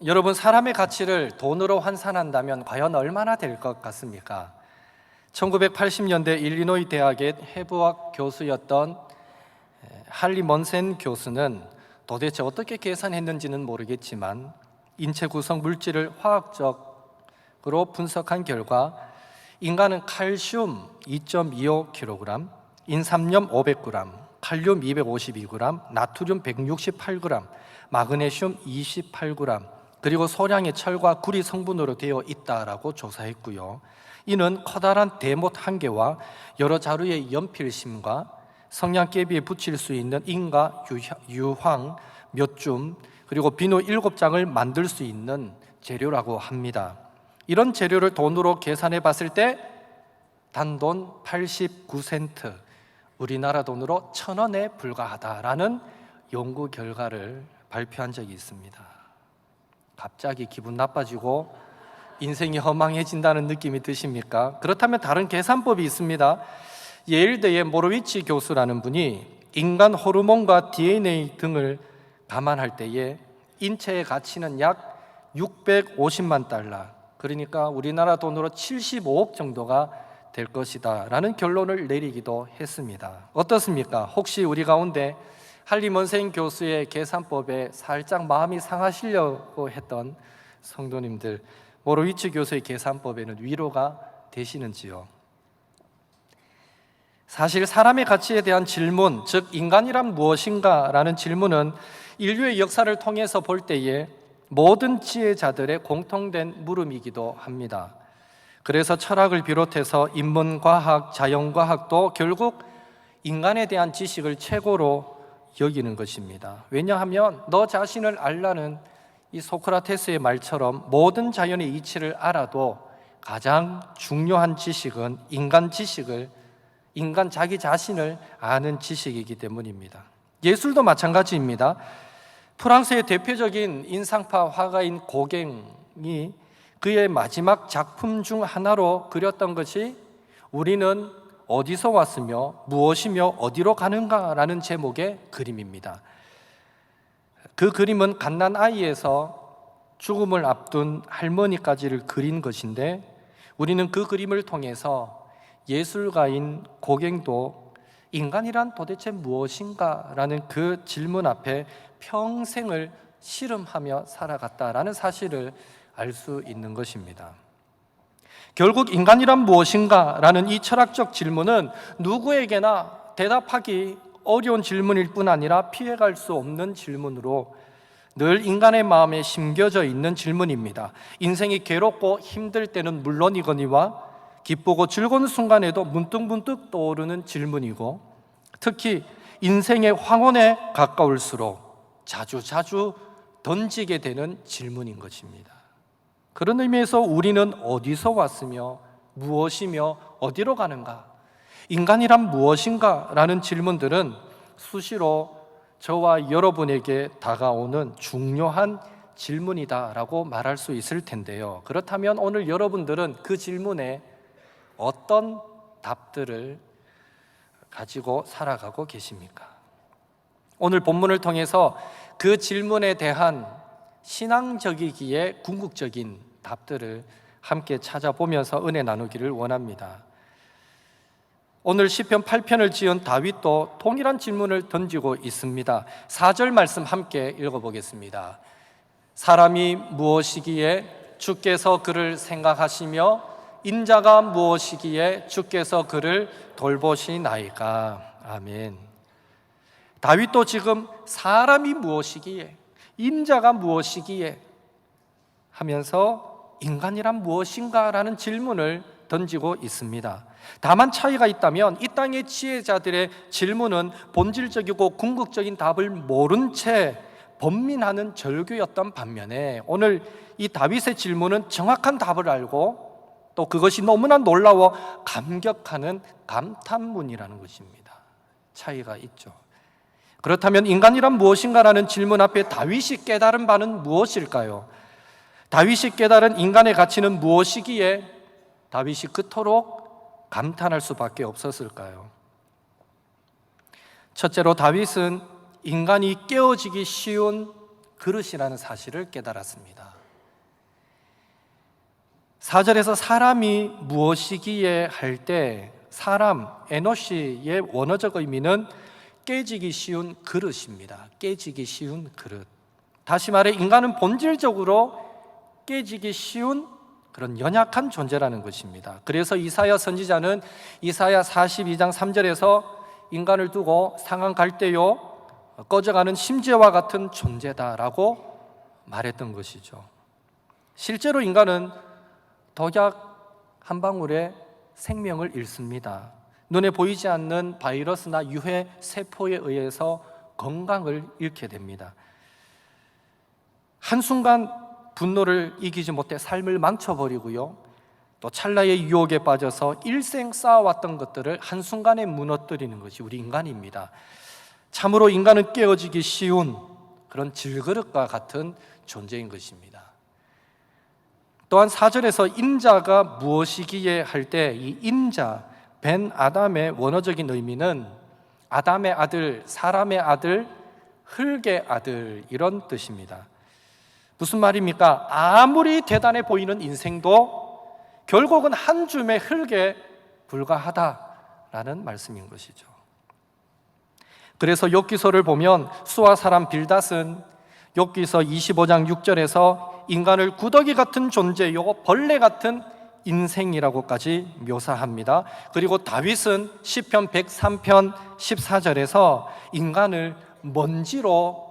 여러분, 사람의 가치를 돈으로 환산한다면 과연 얼마나 될 것 같습니까? 1980년대 일리노이 대학의 해부학 교수였던 할리 먼센 교수는 도대체 어떻게 계산했는지는 모르겠지만 인체 구성 물질을 화학적으로 분석한 결과 인간은 칼슘 2.25kg, 인삼염 500g, 칼륨 252g, 나트륨 168g, 마그네슘 28g, 그리고 소량의 철과 구리 성분으로 되어 있다라고 조사했고요. 이는 커다란 대못 한 개와 여러 자루의 연필심과 성냥개비에 붙일 수 있는 인과 유황 몇 줌, 그리고 비누 7장을 만들 수 있는 재료라고 합니다. 이런 재료를 돈으로 계산해 봤을 때 단돈 89센트, 우리나라 돈으로 1,000원에 불과하다라는 연구 결과를 발표한 적이 있습니다. 갑자기 기분 나빠지고 인생이 허망해진다는 느낌이 드십니까? 그렇다면 다른 계산법이 있습니다. 예일대의 모로위치 교수라는 분이 인간 호르몬과 DNA 등을 감안할 때에 인체의 가치는 약 650만 달러, 그러니까 우리나라 돈으로 75억 정도가 될 것이다 라는 결론을 내리기도 했습니다. 어떻습니까? 혹시 우리 가운데 할리 먼센 교수의 계산법에 살짝 마음이 상하시려고 했던 성도님들, 모로위치 교수의 계산법에는 위로가 되시는지요? 사실 사람의 가치에 대한 질문, 즉 인간이란 무엇인가 라는 질문은 인류의 역사를 통해서 볼 때에 모든 지혜자들의 공통된 물음이기도 합니다. 그래서 철학을 비롯해서 인문과학, 자연과학도 결국 인간에 대한 지식을 최고로 여기는 것입니다. 왜냐하면 너 자신을 알라는 이 소크라테스의 말처럼 모든 자연의 이치를 알아도 가장 중요한 지식은 인간 자기 자신을 아는 지식이기 때문입니다. 예술도 마찬가지입니다. 프랑스의 대표적인 인상파 화가인 고갱이 그의 마지막 작품 중 하나로 그렸던 것이 우리는 어디서 왔으며 무엇이며 어디로 가는가라는 제목의 그림입니다. 그 그림은 갓난아이에서 죽음을 앞둔 할머니까지를 그린 것인데, 우리는 그 그림을 통해서 예술가인 고갱도 인간이란 도대체 무엇인가 라는 그 질문 앞에 평생을 씨름하며 살아갔다라는 사실을 알 수 있는 것입니다. 결국 인간이란 무엇인가 라는 이 철학적 질문은 누구에게나 대답하기 어려운 질문일 뿐 아니라 피해갈 수 없는 질문으로 늘 인간의 마음에 심겨져 있는 질문입니다. 인생이 괴롭고 힘들 때는 물론이거니와 기쁘고 즐거운 순간에도 문득문득 떠오르는 질문이고, 특히 인생의 황혼에 가까울수록 자주 던지게 되는 질문인 것입니다. 그런 의미에서 우리는 어디서 왔으며 무엇이며 어디로 가는가, 인간이란 무엇인가 라는 질문들은 수시로 저와 여러분에게 다가오는 중요한 질문이다라고 말할 수 있을 텐데요. 그렇다면 오늘 여러분들은 그 질문에 어떤 답들을 가지고 살아가고 계십니까? 오늘 본문을 통해서 그 질문에 대한 신앙적이기에 궁극적인 답들을 함께 찾아보면서 은혜 나누기를 원합니다. 오늘 시편 8편을 지은 다윗도 동일한 질문을 던지고 있습니다. 4절 말씀 함께 읽어보겠습니다. 사람이 무엇이기에 주께서 그를 생각하시며 인자가 무엇이기에 주께서 그를 돌보시나이까. 아멘. 다윗도 지금 사람이 무엇이기에, 인자가 무엇이기에 하면서 인간이란 무엇인가 라는 질문을 던지고 있습니다. 다만 차이가 있다면 이 땅의 지혜자들의 질문은 본질적이고 궁극적인 답을 모른 채 번민하는 절규였던 반면에 오늘 이 다윗의 질문은 정확한 답을 알고 또 그것이 너무나 놀라워 감격하는 감탄문이라는 것입니다. 차이가 있죠. 그렇다면 인간이란 무엇인가라는 질문 앞에 다윗이 깨달은 바는 무엇일까요? 다윗이 깨달은 인간의 가치는 무엇이기에 다윗이 그토록 감탄할 수밖에 없었을까요? 첫째로 다윗은 인간이 깨어지기 쉬운 그릇이라는 사실을 깨달았습니다. 4절에서 사람이 무엇이기에 할 때 사람, 에노시의 원어적 의미는 깨지기 쉬운 그릇입니다. 깨지기 쉬운 그릇. 다시 말해 인간은 본질적으로 깨지기 쉬운 그런 연약한 존재라는 것입니다. 그래서 이사야 선지자는 이사야 42장 3절에서 인간을 두고 상한 갈대요 꺼져가는 심지어와 같은 존재다라고 말했던 것이죠. 실제로 인간은 독약 한 방울에 생명을 잃습니다. 눈에 보이지 않는 바이러스나 유해 세포에 의해서 건강을 잃게 됩니다. 한순간 분노를 이기지 못해 삶을 망쳐버리고요, 또 찰나의 유혹에 빠져서 일생 쌓아왔던 것들을 한순간에 무너뜨리는 것이 우리 인간입니다. 참으로 인간은 깨어지기 쉬운 그런 질그릇과 같은 존재인 것입니다. 또한 4절에서 인자가 무엇이기에 할 때 이 인자, 벤 아담의 원어적인 의미는 아담의 아들, 사람의 아들, 흙의 아들 이런 뜻입니다. 무슨 말입니까? 아무리 대단해 보이는 인생도 결국은 한 줌의 흙에 불과하다라는 말씀인 것이죠. 그래서 욥기서를 보면 수아 사람 빌닷은 욥기서 25장 6절에서 인간을 구더기 같은 존재요 벌레 같은 인생이라고까지 묘사합니다. 그리고 다윗은 시편 103편 14절에서 인간을 먼지로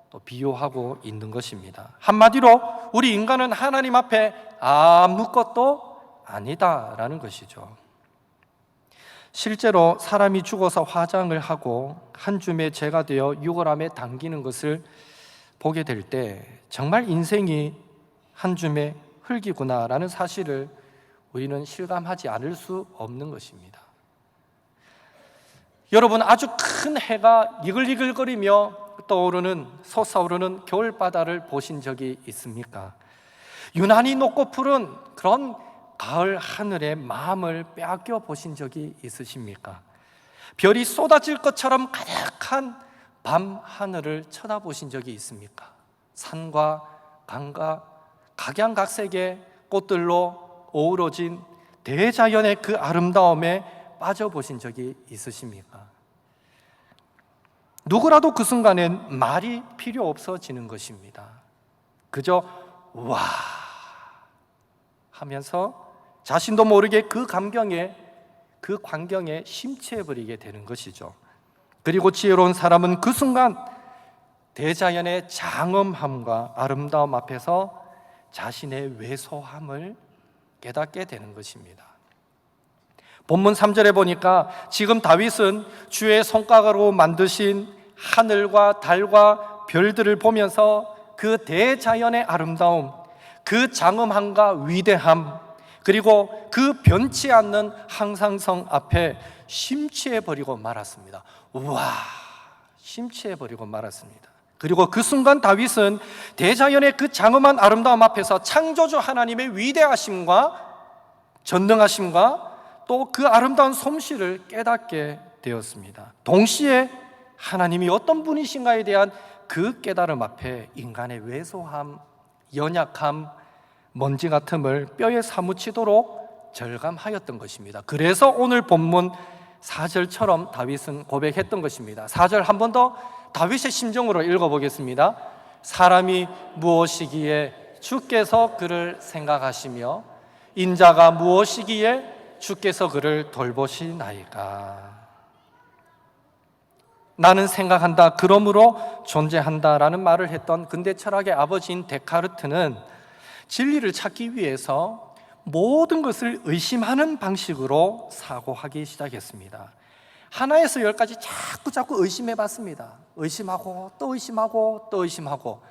또 비유하고 있는 것입니다. 한마디로 우리 인간은 하나님 앞에 아무것도 아니다라는 것이죠. 실제로 사람이 죽어서 화장을 하고 한 줌의 재가 되어 유골함에 담기는 것을 보게 될 때 정말 인생이 한 줌의 흙이구나라는 사실을 우리는 실감하지 않을 수 없는 것입니다. 여러분, 아주 큰 해가 이글이글거리며 떠오르는 솟아오르는 겨울바다를 보신 적이 있습니까? 유난히 높고 푸른 그런 가을 하늘의 마음을 빼앗겨 보신 적이 있으십니까? 별이 쏟아질 것처럼 가득한 밤 하늘을 쳐다보신 적이 있습니까? 산과 강과 각양각색의 꽃들로 어우러진 대자연의 그 아름다움에 빠져보신 적이 있으십니까? 누구라도 그 순간엔 말이 필요 없어지는 것입니다. 그저 와 하면서 자신도 모르게 그 감경에, 그 광경에 심취해버리게 되는 것이죠. 그리고 지혜로운 사람은 그 순간 대자연의 장엄함과 아름다움 앞에서 자신의 왜소함을 깨닫게 되는 것입니다. 본문 3절에 보니까 지금 다윗은 주의 손가락으로 만드신 하늘과 달과 별들을 보면서 그 대자연의 아름다움, 그 장엄함과 위대함, 그리고 그 변치 않는 항상성 앞에 심취해버리고 말았습니다. 우와, 심취해버리고 말았습니다. 그리고 그 순간 다윗은 대자연의 그 장엄한 아름다움 앞에서 창조주 하나님의 위대하심과 전능하심과 또 그 아름다운 솜씨를 깨닫게 되었습니다. 동시에 하나님이 어떤 분이신가에 대한 그 깨달음 앞에 인간의 왜소함, 연약함, 먼지 같음을 뼈에 사무치도록 절감하였던 것입니다. 그래서 오늘 본문 4절처럼 다윗은 고백했던 것입니다. 4절 한 번 더 다윗의 심정으로 읽어보겠습니다. 사람이 무엇이기에 주께서 그를 생각하시며 인자가 무엇이기에 주께서 그를 돌보시나이까. 나는 생각한다, 그러므로 존재한다라는 말을 했던 근대 철학의 아버지인 데카르트는 진리를 찾기 위해서 모든 것을 의심하는 방식으로 사고하기 시작했습니다. 하나에서 열까지 자꾸 의심해 봤습니다. 의심하고 또 의심하고 또 의심하고,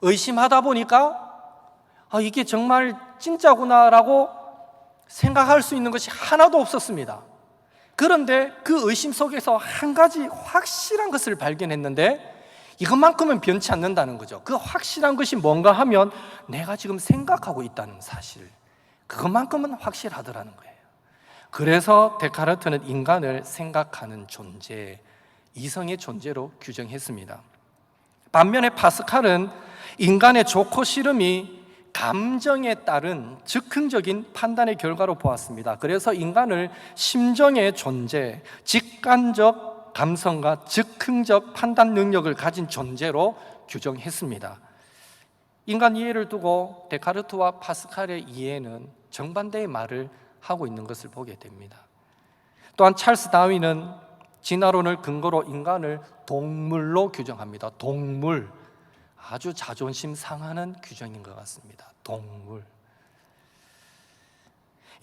의심하다 보니까 이게 정말 진짜구나라고 생각할 수 있는 것이 하나도 없었습니다. 그런데 그 의심 속에서 한 가지 확실한 것을 발견했는데 이것만큼은 변치 않는다는 거죠. 그 확실한 것이 뭔가 하면 내가 지금 생각하고 있다는 사실, 그것만큼은 확실하더라는 거예요. 그래서 데카르트는 인간을 생각하는 존재, 이성의 존재로 규정했습니다. 반면에 파스칼은 인간의 좋고 싫음이 감정에 따른 즉흥적인 판단의 결과로 보았습니다. 그래서 인간을 심정의 존재, 직관적 감성과 즉흥적 판단 능력을 가진 존재로 규정했습니다. 인간 이해를 두고 데카르트와 파스칼의 이해는 정반대의 말을 하고 있는 것을 보게 됩니다. 또한 찰스 다윈은 진화론을 근거로 인간을 동물로 규정합니다. 동물, 아주 자존심 상하는 규정인 것 같습니다. 동물.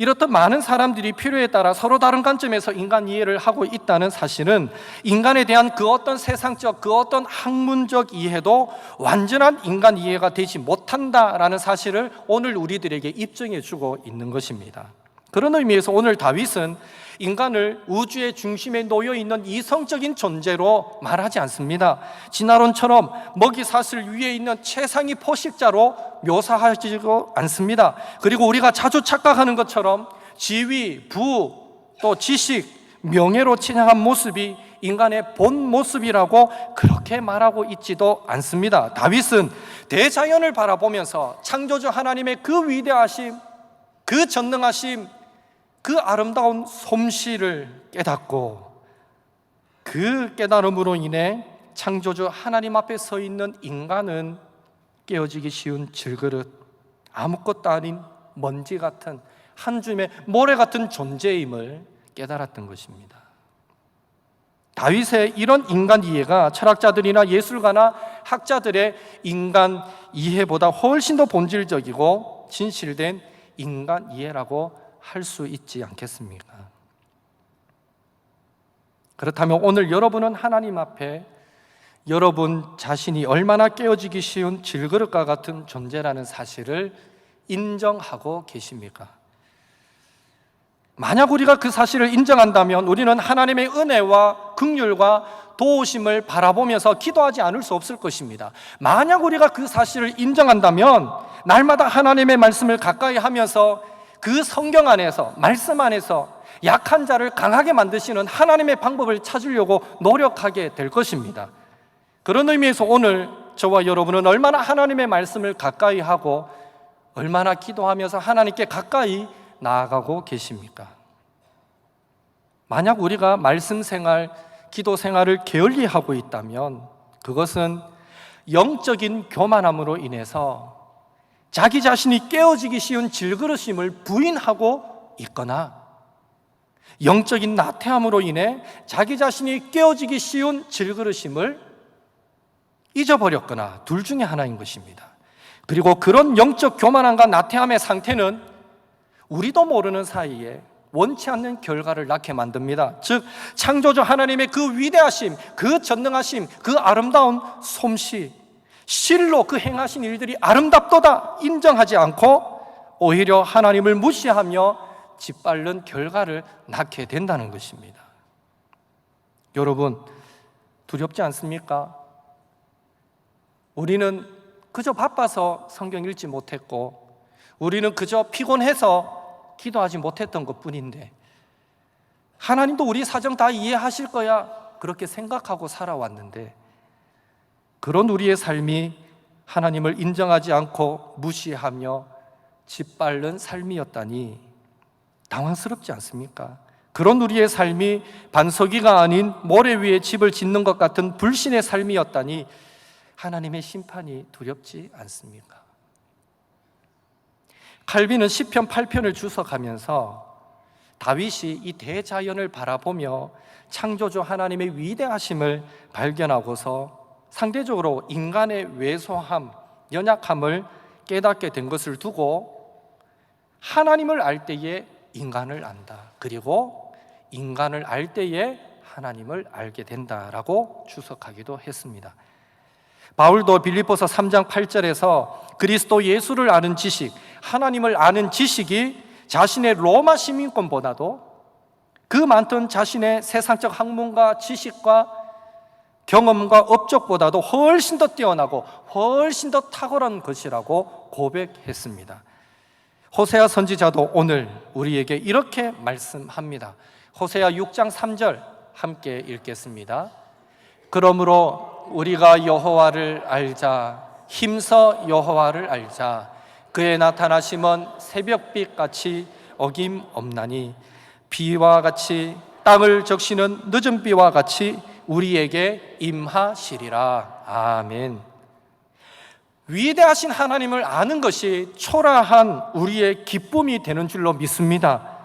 이렇듯 많은 사람들이 필요에 따라 서로 다른 관점에서 인간 이해를 하고 있다는 사실은 인간에 대한 그 어떤 세상적, 그 어떤 학문적 이해도 완전한 인간 이해가 되지 못한다라는 사실을 오늘 우리들에게 입증해 주고 있는 것입니다. 그런 의미에서 오늘 다윗은 인간을 우주의 중심에 놓여 있는 이성적인 존재로 말하지 않습니다. 진화론처럼 먹이 사슬 위에 있는 최상위 포식자로 묘사하지도 않습니다. 그리고 우리가 자주 착각하는 것처럼 지위, 부, 또 지식, 명예로 치장한 모습이 인간의 본 모습이라고 그렇게 말하고 있지도 않습니다. 다윗은 대자연을 바라보면서 창조주 하나님의 그 위대하심, 그 전능하심, 그 아름다운 솜씨를 깨닫고 그 깨달음으로 인해 창조주 하나님 앞에 서 있는 인간은 깨어지기 쉬운 질그릇, 아무것도 아닌 먼지 같은 한 줌의 모래 같은 존재임을 깨달았던 것입니다. 다윗의 이런 인간 이해가 철학자들이나 예술가나 학자들의 인간 이해보다 훨씬 더 본질적이고 진실된 인간 이해라고 할 수 있지 않겠습니까? 그렇다면 오늘 여러분은 하나님 앞에 여러분 자신이 얼마나 깨어지기 쉬운 질그릇과 같은 존재라는 사실을 인정하고 계십니까? 만약 우리가 그 사실을 인정한다면 우리는 하나님의 은혜와 긍휼과 도우심을 바라보면서 기도하지 않을 수 없을 것입니다. 만약 우리가 그 사실을 인정한다면 날마다 하나님의 말씀을 가까이 하면서 그 성경 안에서, 말씀 안에서 약한 자를 강하게 만드시는 하나님의 방법을 찾으려고 노력하게 될 것입니다. 그런 의미에서 오늘 저와 여러분은 얼마나 하나님의 말씀을 가까이 하고 얼마나 기도하면서 하나님께 가까이 나아가고 계십니까? 만약 우리가 말씀 생활, 기도 생활을 게을리하고 있다면 그것은 영적인 교만함으로 인해서 자기 자신이 깨어지기 쉬운 질그릇임을 부인하고 있거나 영적인 나태함으로 인해 자기 자신이 깨어지기 쉬운 질그릇임을 잊어버렸거나 둘 중에 하나인 것입니다. 그리고 그런 영적 교만함과 나태함의 상태는 우리도 모르는 사이에 원치 않는 결과를 낳게 만듭니다. 즉 창조주 하나님의 그 위대하심, 그 전능하심, 그 아름다운 솜씨, 실로 그 행하신 일들이 아름답도다 인정하지 않고 오히려 하나님을 무시하며 짓밟는 결과를 낳게 된다는 것입니다. 여러분 두렵지 않습니까? 우리는 그저 바빠서 성경 읽지 못했고 우리는 그저 피곤해서 기도하지 못했던 것뿐인데 하나님도 우리 사정 다 이해하실 거야 그렇게 생각하고 살아왔는데 그런 우리의 삶이 하나님을 인정하지 않고 무시하며 짓밟는 삶이었다니 당황스럽지 않습니까? 그런 우리의 삶이 반석이가 아닌 모래 위에 집을 짓는 것 같은 불신의 삶이었다니 하나님의 심판이 두렵지 않습니까? 칼빈은 시편 8편을 주석하면서 다윗이 이 대자연을 바라보며 창조주 하나님의 위대하심을 발견하고서 상대적으로 인간의 왜소함, 연약함을 깨닫게 된 것을 두고 하나님을 알 때에 인간을 안다. 그리고 인간을 알 때에 하나님을 알게 된다라고 주석하기도 했습니다. 바울도 빌립보서 3장 8절에서 그리스도 예수를 아는 지식, 하나님을 아는 지식이 자신의 로마 시민권보다도 그 많던 자신의 세상적 학문과 지식과 경험과 업적보다도 훨씬 더 뛰어나고 훨씬 더 탁월한 것이라고 고백했습니다. 호세아 선지자도 오늘 우리에게 이렇게 말씀합니다. 호세아 6장 3절 함께 읽겠습니다. 그러므로 우리가 여호와를 알자. 힘써 여호와를 알자. 그의 나타나심은 새벽빛같이 어김없나니 비와 같이 땅을 적시는 늦은 비와 같이 우리에게 임하시리라. 아멘. 위대하신 하나님을 아는 것이 초라한 우리의 기쁨이 되는 줄로 믿습니다.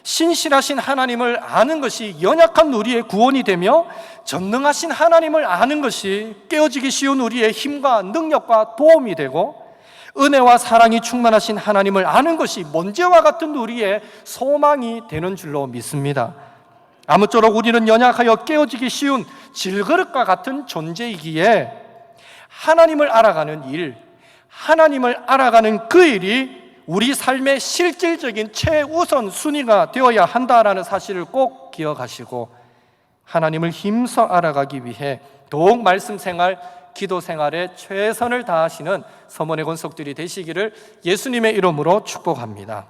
신실하신 하나님을 아는 것이 연약한 우리의 구원이 되며 전능하신 하나님을 아는 것이 깨어지기 쉬운 우리의 힘과 능력과 도움이 되고 은혜와 사랑이 충만하신 하나님을 아는 것이 먼지와 같은 우리의 소망이 되는 줄로 믿습니다. 아무쪼록 우리는 연약하여 깨어지기 쉬운 질그릇과 같은 존재이기에 하나님을 알아가는 일, 하나님을 알아가는 그 일이 우리 삶의 실질적인 최우선 순위가 되어야 한다라는 사실을 꼭 기억하시고 하나님을 힘써 알아가기 위해 더욱 말씀 생활, 기도 생활에 최선을 다하시는 서문의 권속들이 되시기를 예수님의 이름으로 축복합니다.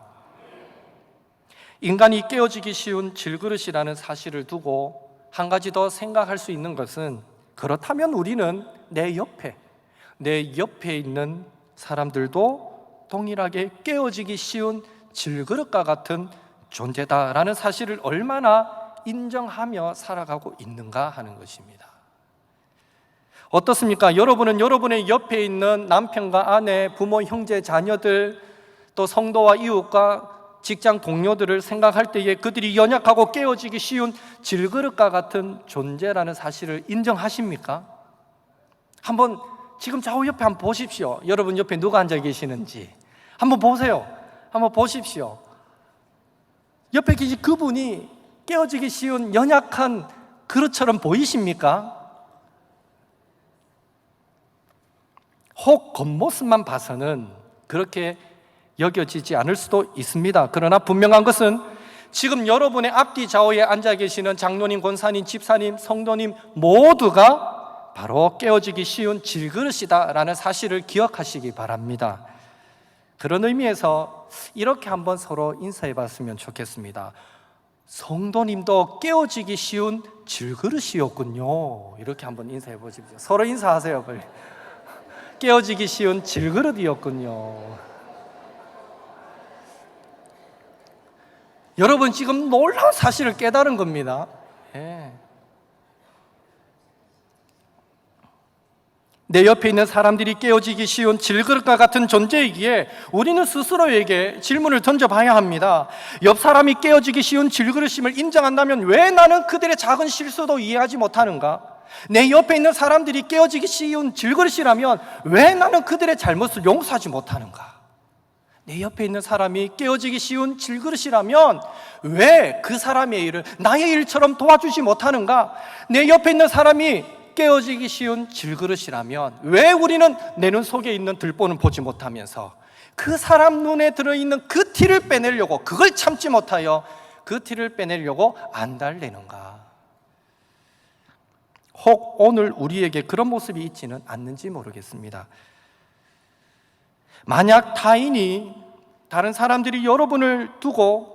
인간이 깨어지기 쉬운 질그릇이라는 사실을 두고 한 가지 더 생각할 수 있는 것은, 그렇다면 우리는 내 옆에 있는 사람들도 동일하게 깨어지기 쉬운 질그릇과 같은 존재다라는 사실을 얼마나 인정하며 살아가고 있는가 하는 것입니다. 어떻습니까? 여러분은 여러분의 옆에 있는 남편과 아내, 부모, 형제, 자녀들, 또 성도와 이웃과 직장 동료들을 생각할 때에 그들이 연약하고 깨어지기 쉬운 질그릇과 같은 존재라는 사실을 인정하십니까? 한번 지금 좌우 옆에 한번 보십시오. 여러분 옆에 누가 앉아 계시는지 한번 보세요. 한번 보십시오. 옆에 계신 그분이 깨어지기 쉬운 연약한 그릇처럼 보이십니까? 혹 겉모습만 봐서는 그렇게 여겨지지 않을 수도 있습니다. 그러나 분명한 것은 지금 여러분의 앞뒤 좌우에 앉아 계시는 장로님, 권사님, 집사님, 성도님 모두가 바로 깨어지기 쉬운 질그릇이다라는 사실을 기억하시기 바랍니다. 그런 의미에서 이렇게 한번 서로 인사해 봤으면 좋겠습니다. 성도님도 깨어지기 쉬운 질그릇이었군요. 이렇게 한번 인사해 보십시오. 서로 인사하세요, 빨리. 깨어지기 쉬운 질그릇이었군요. 여러분 지금 놀라운 사실을 깨달은 겁니다. 내 옆에 있는 사람들이 깨어지기 쉬운 질그릇과 같은 존재이기에 우리는 스스로에게 질문을 던져봐야 합니다. 옆 사람이 깨어지기 쉬운 질그릇임을 인정한다면 왜 나는 그들의 작은 실수도 이해하지 못하는가? 내 옆에 있는 사람들이 깨어지기 쉬운 질그릇이라면 왜 나는 그들의 잘못을 용서하지 못하는가? 내 옆에 있는 사람이 깨어지기 쉬운 질그릇이라면 왜 그 사람의 일을 나의 일처럼 도와주지 못하는가? 내 옆에 있는 사람이 깨어지기 쉬운 질그릇이라면 왜 우리는 내 눈 속에 있는 들보는 보지 못하면서 그 사람 눈에 들어있는 그 티를 빼내려고, 그걸 참지 못하여 그 티를 빼내려고 안달내는가? 혹 오늘 우리에게 그런 모습이 있지는 않는지 모르겠습니다. 만약 타인이, 다른 사람들이 여러분을 두고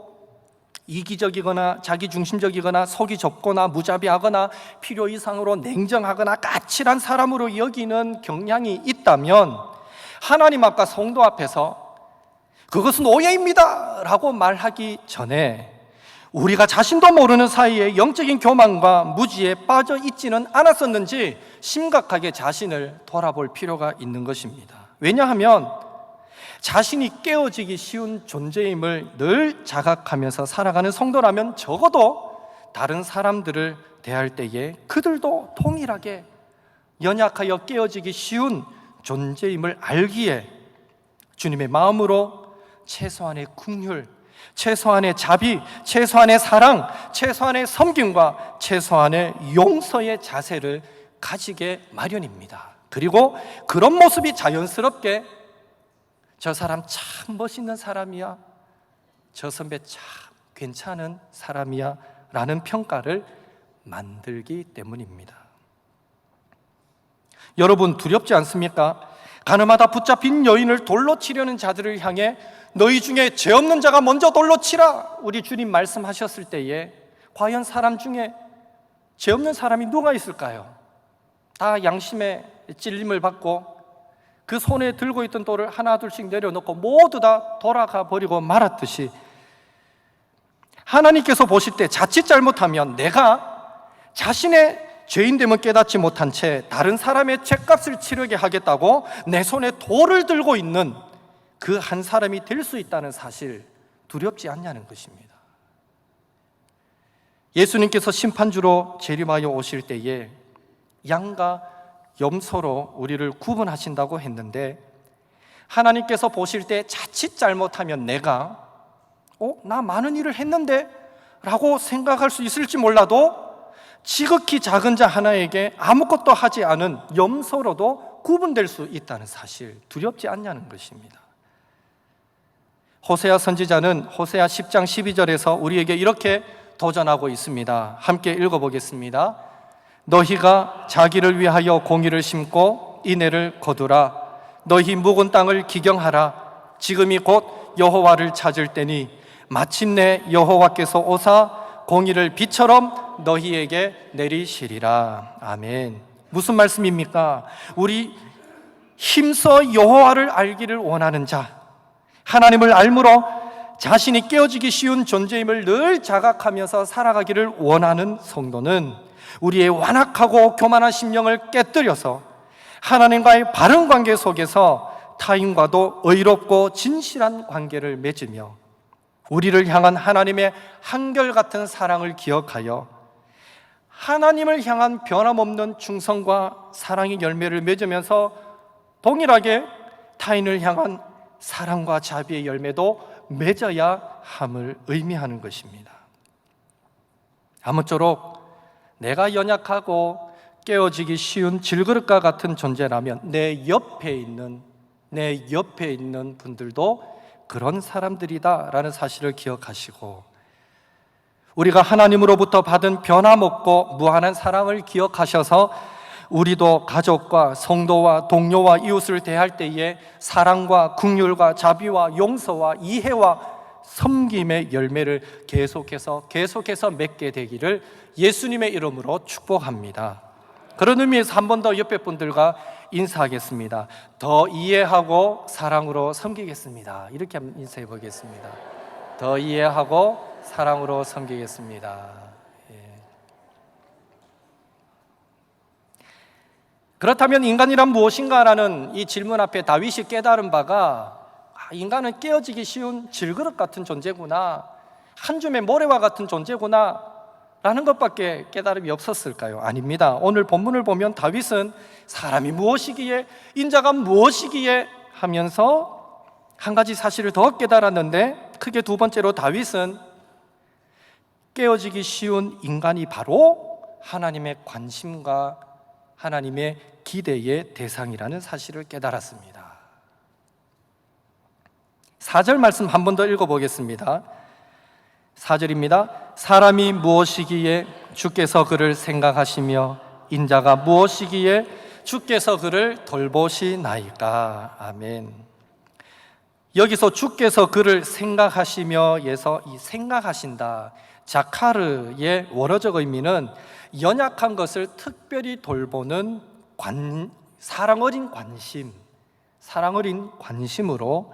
이기적이거나 자기중심적이거나 속이 좁거나 무자비하거나 필요 이상으로 냉정하거나 까칠한 사람으로 여기는 경향이 있다면 하나님 앞과 성도 앞에서 그것은 오해입니다 라고 말하기 전에 우리가 자신도 모르는 사이에 영적인 교만과 무지에 빠져 있지는 않았었는지 심각하게 자신을 돌아볼 필요가 있는 것입니다. 왜냐하면 자신이 깨어지기 쉬운 존재임을 늘 자각하면서 살아가는 성도라면 적어도 다른 사람들을 대할 때에 그들도 동일하게 연약하여 깨어지기 쉬운 존재임을 알기에 주님의 마음으로 최소한의 긍휼, 최소한의 자비, 최소한의 사랑, 최소한의 섬김과 최소한의 용서의 자세를 가지게 마련입니다. 그리고 그런 모습이 자연스럽게 저 사람 참 멋있는 사람이야, 저 선배 참 괜찮은 사람이야 라는 평가를 만들기 때문입니다. 여러분 두렵지 않습니까? 가늠하다 붙잡힌 여인을 돌로 치려는 자들을 향해 너희 중에 죄 없는 자가 먼저 돌로 치라, 우리 주님 말씀하셨을 때에 과연 사람 중에 죄 없는 사람이 누가 있을까요? 다 양심의 찔림을 받고 그 손에 들고 있던 돌을 하나 둘씩 내려놓고 모두 다 돌아가 버리고 말았듯이 하나님께서 보실 때 자칫 잘못하면 내가 자신의 죄인됨을 깨닫지 못한 채 다른 사람의 죄값을 치르게 하겠다고 내 손에 돌을 들고 있는 그 한 사람이 될 수 있다는 사실, 두렵지 않냐는 것입니다. 예수님께서 심판주로 재림하여 오실 때에 양과 염소로 우리를 구분하신다고 했는데, 하나님께서 보실 때 자칫 잘못하면 내가 나 많은 일을 했는데? 라고 생각할 수 있을지 몰라도 지극히 작은 자 하나에게 아무것도 하지 않은 염소로도 구분될 수 있다는 사실, 두렵지 않냐는 것입니다. 호세아 선지자는 호세아 10장 12절에서 우리에게 이렇게 도전하고 있습니다. 함께 읽어보겠습니다. 너희가 자기를 위하여 공의를 심고 인애를 거두라. 너희 묵은 땅을 기경하라. 지금이 곧 여호와를 찾을 때니 마침내 여호와께서 오사 공의를 비처럼 너희에게 내리시리라. 아멘. 무슨 말씀입니까? 우리 힘써 여호와를 알기를 원하는 자, 하나님을 알므로 자신이 깨어지기 쉬운 존재임을 늘 자각하면서 살아가기를 원하는 성도는 우리의 완악하고 교만한 심령을 깨뜨려서 하나님과의 바른 관계 속에서 타인과도 의롭고 진실한 관계를 맺으며 우리를 향한 하나님의 한결같은 사랑을 기억하여 하나님을 향한 변함없는 충성과 사랑의 열매를 맺으면서 동일하게 타인을 향한 사랑과 자비의 열매도 맺어야 함을 의미하는 것입니다. 아무쪼록 내가 연약하고 깨어지기 쉬운 질그릇과 같은 존재라면 내 옆에 있는 분들도 그런 사람들이다라는 사실을 기억하시고, 우리가 하나님으로부터 받은 변함없고 무한한 사랑을 기억하셔서 우리도 가족과 성도와 동료와 이웃을 대할 때에 사랑과 긍휼과 자비와 용서와 이해와 섬김의 열매를 계속해서 맺게 되기를 예수님의 이름으로 축복합니다. 그런 의미에서 한 번 더 옆에 분들과 인사하겠습니다. 더 이해하고 사랑으로 섬기겠습니다. 이렇게 한번 인사해 보겠습니다. 더 이해하고 사랑으로 섬기겠습니다. 그렇다면 인간이란 무엇인가라는 이 질문 앞에 다윗이 깨달은 바가, 인간은 깨어지기 쉬운 질그릇 같은 존재구나, 한 줌의 모래와 같은 존재구나 라는 것밖에 깨달음이 없었을까요? 아닙니다. 오늘 본문을 보면 다윗은 사람이 무엇이기에, 인자가 무엇이기에 하면서 한 가지 사실을 더 깨달았는데, 크게 두 번째로 다윗은 깨어지기 쉬운 인간이 바로 하나님의 관심과 하나님의 기대의 대상이라는 사실을 깨달았습니다. 4절 말씀 한 번 더 읽어보겠습니다. 4절입니다. 사람이 무엇이기에 주께서 그를 생각하시며 인자가 무엇이기에 주께서 그를 돌보시나이까. 아멘. 여기서 주께서 그를 생각하시며에서 이 생각하신다, 자카르의 원어적 의미는 연약한 것을 특별히 돌보는 사랑 어린 관심으로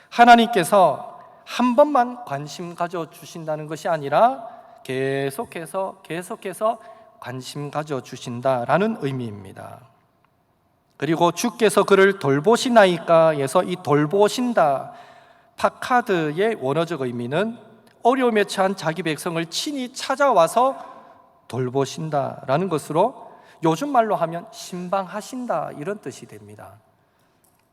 하나님께서 한 번만 관심 가져주신다는 것이 아니라 계속해서 관심 가져주신다라는 의미입니다. 그리고 주께서 그를 돌보시나이까에서 이 돌보신다, 파카드의 원어적 의미는 어려움에 처한 자기 백성을 친히 찾아와서 돌보신다라는 것으로 요즘 말로 하면 신방하신다, 이런 뜻이 됩니다.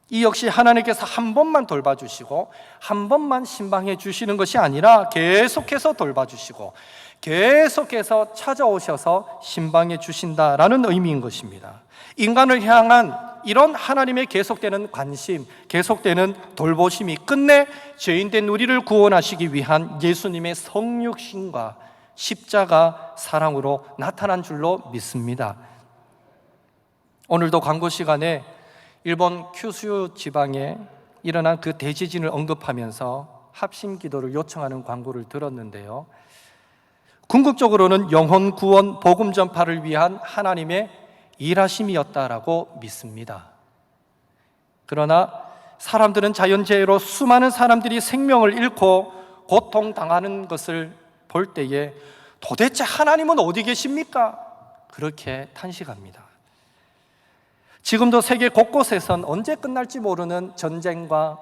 이 역시 하나님께서 한 번만 돌봐주시고 한 번만 신방해 주시는 것이 아니라 계속해서 돌봐주시고 계속해서 찾아오셔서 신방해 주신다라는 의미인 것입니다. 인간을 향한 이런 하나님의 계속되는 관심, 계속되는 돌보심이 끝내 죄인된 우리를 구원하시기 위한 예수님의 성육신과 십자가 사랑으로 나타난 줄로 믿습니다. 오늘도 광고 시간에 일본 큐슈 지방에 일어난 그 대지진을 언급하면서 합심 기도를 요청하는 광고를 들었는데요, 궁극적으로는 영혼 구원 복음 전파를 위한 하나님의 일하심이었다라고 믿습니다. 그러나 사람들은 자연재해로 수많은 사람들이 생명을 잃고 고통당하는 것을 볼 때에 도대체 하나님은 어디 계십니까? 그렇게 탄식합니다. 지금도 세계 곳곳에선 언제 끝날지 모르는 전쟁과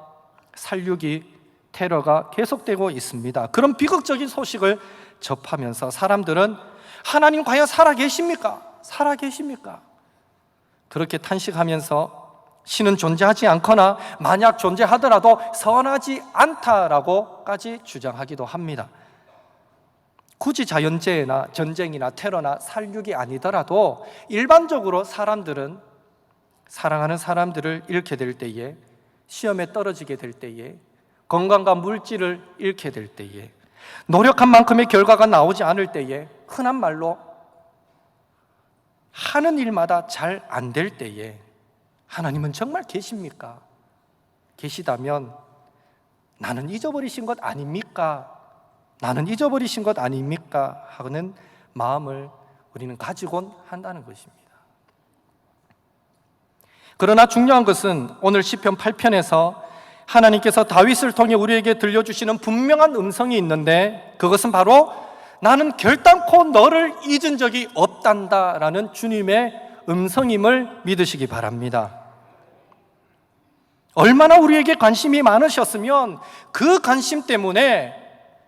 살육이, 테러가 계속되고 있습니다. 그런 비극적인 소식을 접하면서 사람들은 하나님 과연 살아계십니까? 살아계십니까? 그렇게 탄식하면서 신은 존재하지 않거나 만약 존재하더라도 선하지 않다라고까지 주장하기도 합니다. 굳이 자연재해나 전쟁이나 테러나 살육이 아니더라도 일반적으로 사람들은 사랑하는 사람들을 잃게 될 때에, 시험에 떨어지게 될 때에, 건강과 물질을 잃게 될 때에, 노력한 만큼의 결과가 나오지 않을 때에, 흔한 말로 하는 일마다 잘 안 될 때에 하나님은 정말 계십니까? 계시다면 나는 잊어버리신 것 아닙니까? 나는 잊어버리신 것 아닙니까? 하는 마음을 우리는 가지곤 한다는 것입니다. 그러나 중요한 것은 오늘 시편 8편에서 하나님께서 다윗을 통해 우리에게 들려주시는 분명한 음성이 있는데, 그것은 바로 나는 결단코 너를 잊은 적이 없단다라는 주님의 음성임을 믿으시기 바랍니다. 얼마나 우리에게 관심이 많으셨으면 그 관심 때문에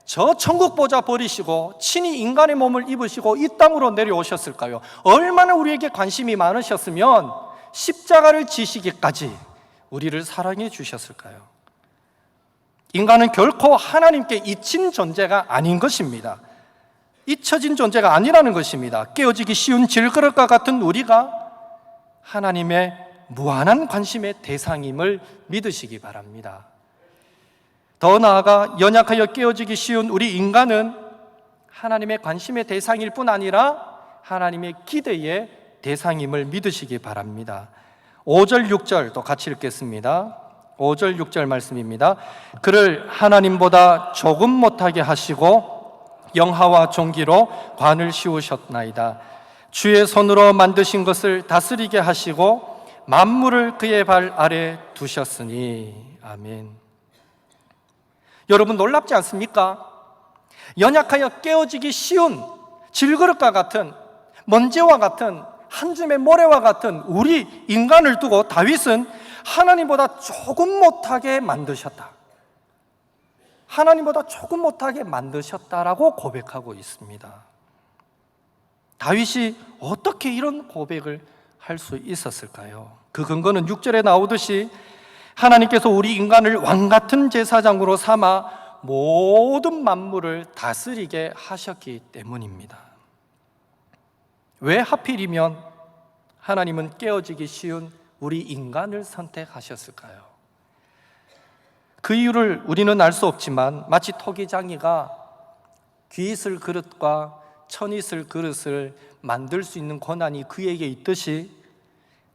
저 천국 보좌 버리시고 친히 인간의 몸을 입으시고 이 땅으로 내려오셨을까요? 얼마나 우리에게 관심이 많으셨으면 십자가를 지시기까지 우리를 사랑해 주셨을까요? 인간은 결코 하나님께 잊힌 존재가 아닌 것입니다. 잊혀진 존재가 아니라는 것입니다. 깨어지기 쉬운 질그릇과 같은 우리가 하나님의 무한한 관심의 대상임을 믿으시기 바랍니다. 더 나아가 연약하여 깨어지기 쉬운 우리 인간은 하나님의 관심의 대상일 뿐 아니라 하나님의 기대의 대상임을 믿으시기 바랍니다. 5절 6절 또 같이 읽겠습니다. 5절 6절 말씀입니다. 그를 하나님보다 조금 못하게 하시고 영화와 종기로 관을 씌우셨나이다. 주의 손으로 만드신 것을 다스리게 하시고 만물을 그의 발 아래 두셨으니. 아멘. 여러분 놀랍지 않습니까? 연약하여 깨어지기 쉬운 질그릇과 같은, 먼지와 같은, 한 줌의 모래와 같은 우리 인간을 두고 다윗은 하나님보다 조금 못하게 만드셨다, 하나님보다 조금 못하게 만드셨다라고 고백하고 있습니다. 다윗이 어떻게 이런 고백을 할 수 있었을까요? 그 근거는 6절에 나오듯이 하나님께서 우리 인간을 왕같은 제사장으로 삼아 모든 만물을 다스리게 하셨기 때문입니다. 왜 하필이면 하나님은 깨어지기 쉬운 우리 인간을 선택하셨을까요? 그 이유를 우리는 알 수 없지만 마치 토기장이가 귀 있을 그릇과 천 있을 그릇을 만들 수 있는 권한이 그에게 있듯이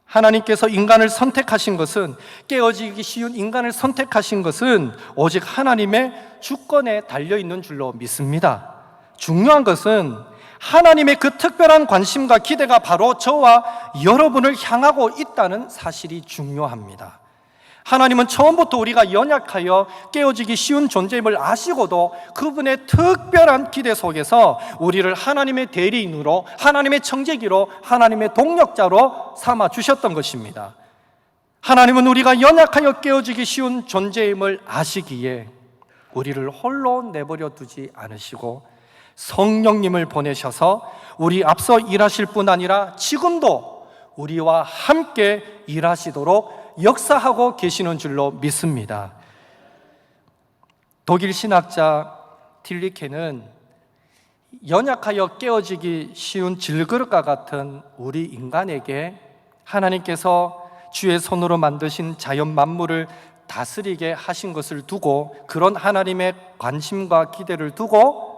하나님께서 인간을 선택하신 것은, 깨어지기 쉬운 인간을 선택하신 것은 오직 하나님의 주권에 달려있는 줄로 믿습니다. 중요한 것은 하나님의 그 특별한 관심과 기대가 바로 저와 여러분을 향하고 있다는 사실이 중요합니다. 하나님은 처음부터 우리가 연약하여 깨어지기 쉬운 존재임을 아시고도 그분의 특별한 기대 속에서 우리를 하나님의 대리인으로, 하나님의 청지기로, 하나님의 동력자로 삼아 주셨던 것입니다. 하나님은 우리가 연약하여 깨어지기 쉬운 존재임을 아시기에 우리를 홀로 내버려 두지 않으시고 성령님을 보내셔서 우리 앞서 일하실 뿐 아니라 지금도 우리와 함께 일하시도록 역사하고 계시는 줄로 믿습니다. 독일 신학자 틸리케는 연약하여 깨어지기 쉬운 질그릇과 같은 우리 인간에게 하나님께서 주의 손으로 만드신 자연 만물을 다스리게 하신 것을 두고, 그런 하나님의 관심과 기대를 두고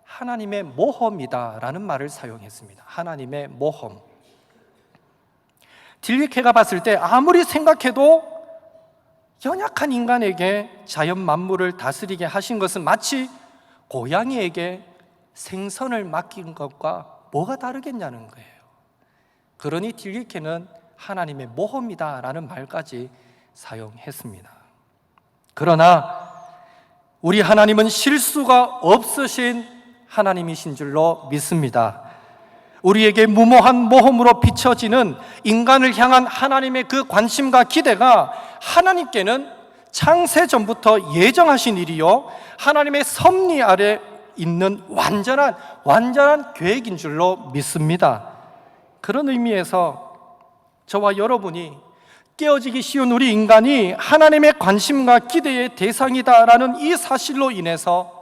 하나님의 모험이다라는 말을 사용했습니다. 하나님의 모험. 딜리케가 봤을 때 아무리 생각해도 연약한 인간에게 자연 만물을 다스리게 하신 것은 마치 고양이에게 생선을 맡긴 것과 뭐가 다르겠냐는 거예요. 그러니 딜리케는 하나님의 모험이다라는 말까지 사용했습니다. 그러나 우리 하나님은 실수가 없으신 하나님이신 줄로 믿습니다. 우리에게 무모한 모험으로 비춰지는 인간을 향한 하나님의 그 관심과 기대가 하나님께는 창세 전부터 예정하신 일이요, 하나님의 섭리 아래 있는 완전한 계획인 줄로 믿습니다. 그런 의미에서 저와 여러분이 깨어지기 쉬운 우리 인간이 하나님의 관심과 기대의 대상이다라는 이 사실로 인해서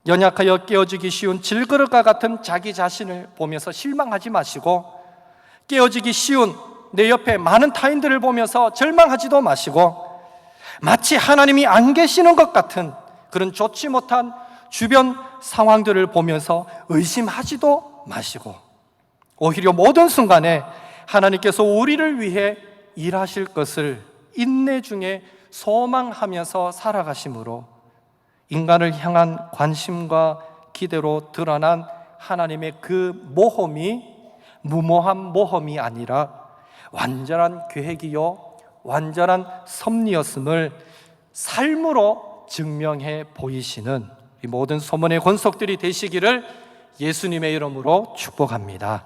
연약하여 깨어지기 쉬운 질그릇과 같은 자기 자신을 보면서 실망하지 마시고, 깨어지기 쉬운 내 옆에 많은 타인들을 보면서 절망하지도 마시고, 마치 하나님이 안 계시는 것 같은 그런 좋지 못한 주변 상황들을 보면서 의심하지도 마시고, 오히려 모든 순간에 하나님께서 우리를 위해 일하실 것을 인내 중에 소망하면서 살아가심으로 인간을 향한 관심과 기대로 드러난 하나님의 그 모험이 무모한 모험이 아니라 완전한 계획이요 완전한 섭리였음을 삶으로 증명해 보이시는 이 모든 소문의 권속들이 되시기를 예수님의 이름으로 축복합니다.